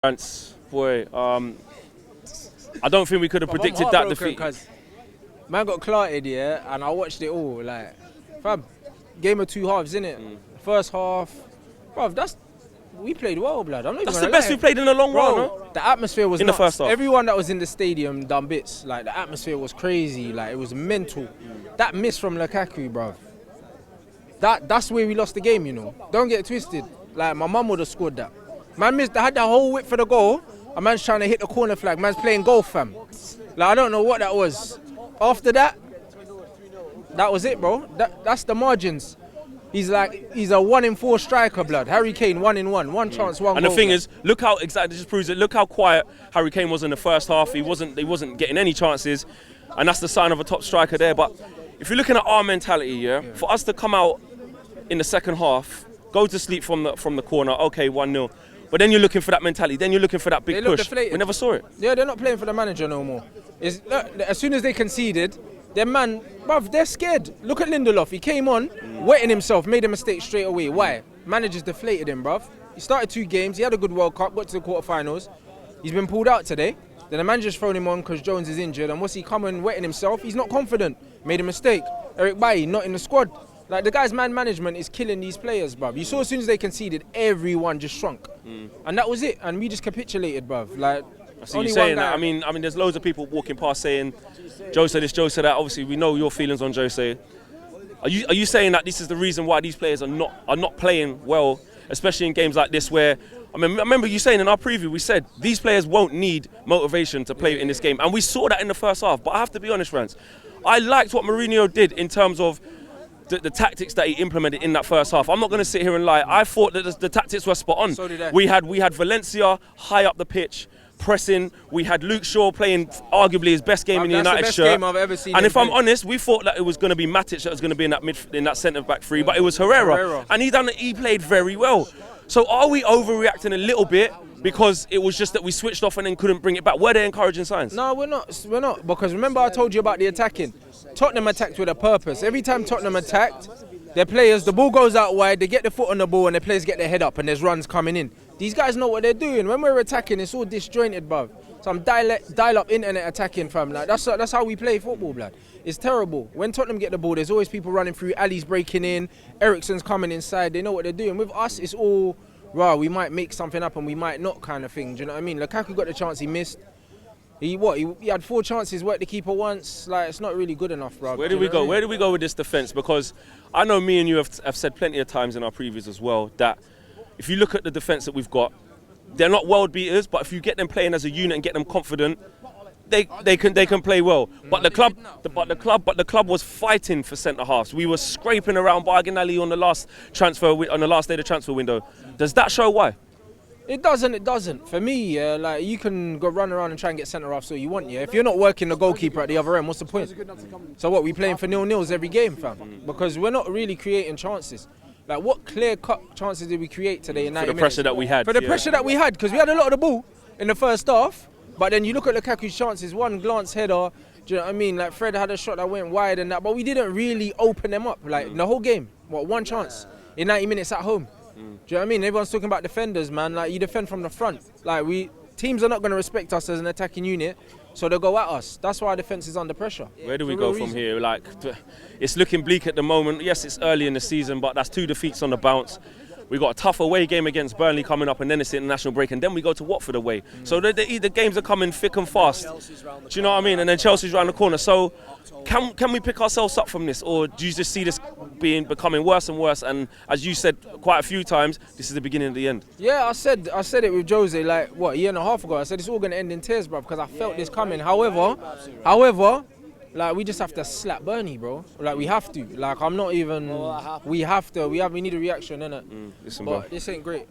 Rants, boy, I don't think we could have predicted that defeat. Because man got clarted, yeah, and I watched it all. Like, fam, game of two halves, innit? First half, bruv, we played well, blood. I'm not That's even the best we played in a long while, no? The atmosphere was in nuts. the first half. Everyone that was in the stadium done bits. Like, the atmosphere was crazy. Like, it was mental. That miss from Lukaku, bruv. That's where we lost the game, you know. Don't get it twisted. Like, my mum would have scored that. Man missed, had that whole width for the goal. A man's trying to hit the corner flag. Man's playing golf, fam. Like, I don't know what that was. After that, that was it, bro. That's the margins. He's a 1 in 4 striker, blood. Harry Kane, 1 in 1. One chance, one goal. And the thing blood. is, look how exactly just proves it. Look how quiet Harry Kane was in the first half. He wasn't getting any chances, and that's the sign of a top striker there. But if you're looking at our mentality, yeah, for us to come out in the second half, go to sleep from the corner, okay, 1-0. But then you're looking for that mentality. Then you're looking for that big push. Deflated. We never saw it. Yeah, they're not playing for the manager no more. Look, as soon as they conceded, their man, bruv, they're scared. Look at Lindelof. He came on, wetting himself, made a mistake straight away. Why? Managers deflated him, bruv. He started 2 games. He had a good World Cup, got to the quarterfinals. He's been pulled out today. Then the manager's thrown him on because Jones is injured. And what's he coming, wetting himself? He's not confident. Made a mistake. Eric Bailly, not in the squad. Like, the guy's man management is killing these players, bruv. You saw as soon as they conceded, everyone just shrunk. And that was it. And we just capitulated, bruv. Like, I see you saying that. I mean, there's loads of people walking past saying, Jose this, Jose that. Obviously, we know your feelings on Jose. Are you saying that this is the reason why these players are not playing well, especially in games like this where, I remember you saying in our preview, we said these players won't need motivation to play in this game. And we saw that in the first half. But I have to be honest, Rants, I liked what Mourinho did in terms of the tactics that he implemented in that first half. I'm not going to sit here and lie. I thought that the tactics were spot on. So did I. We had Valencia high up the pitch, pressing. We had Luke Shaw playing arguably his best game in the United shirt. That's the best game I've ever seen. And if I'm honest, we thought that it was going to be Matic that was going to be in that centre back three, but it was Herrera. And he played very well. So are we overreacting a little bit because it was just that we switched off and then couldn't bring it back? Were there encouraging signs? No, we're not. Because remember I told you about the attacking. Tottenham attacked with a purpose. Every time Tottenham attacked, their players, the ball goes out wide, they get the foot on the ball and their players get their head up and there's runs coming in. These guys know what they're doing. When we're attacking, it's all disjointed, bruv. Some dial-up internet attacking, fam. Like, that's how we play football, blood. It's terrible. When Tottenham get the ball, there's always people running through, Ali's breaking in, Eriksen's coming inside. They know what they're doing. With us, it's all, rah, we might make something up and we might not kind of thing. Do you know what I mean? Lukaku got the chance, he missed. He had 4 chances, worked the keeper once. Like, it's not really good enough, bro. Where do we go? Where do we go with this defence? Because I know me and you have said plenty of times in our previews as well that if you look at the defence that we've got, they're not world beaters, but if you get them playing as a unit and get them confident, they can play well. But the club was fighting for centre halves. We were scraping around Barganelli on the last day of the transfer window. Does that show why? It doesn't. For me, yeah, like, you can go run around and try and get centre halves all you want, yeah. If you're not working the goalkeeper at the other end, what's the point? So what, we playing for 0-0s every game, fam? Because we're not really creating chances. Like, what clear-cut chances did we create today in 90 minutes? For the pressure that we had. For the pressure that we had, because we had a lot of the ball in the first half, but then you look at Lukaku's chances, one glance header, do you know what I mean? Like, Fred had a shot that went wide and that, but we didn't really open them up. Like, the whole game, one chance in 90 minutes at home. Do you know what I mean? Everyone's talking about defenders, man. Like, you defend from the front. Like, teams are not going to respect us as an attacking unit, so they'll go at us. That's why our defence is under pressure. Where do we go from here? Like, it's looking bleak at the moment. Yes, it's early in the season, but that's 2 defeats on the bounce. We got a tough away game against Burnley coming up, and then it's the international break, and then we go to Watford away. So the games are coming thick and fast. Do you know what I mean? And then Chelsea's round the corner. So can we pick ourselves up from this, or do you just see this becoming worse and worse? And as you said quite a few times, this is the beginning of the end. Yeah, I said it with Jose like what, a year and a half ago. I said it's all going to end in tears, bro, because I felt this coming. However, like, we just have to slap Bernie, bro. Like, we have to. Like, I'm not even. We have to. We need a reaction, innit? Listen, but bro. this ain't great.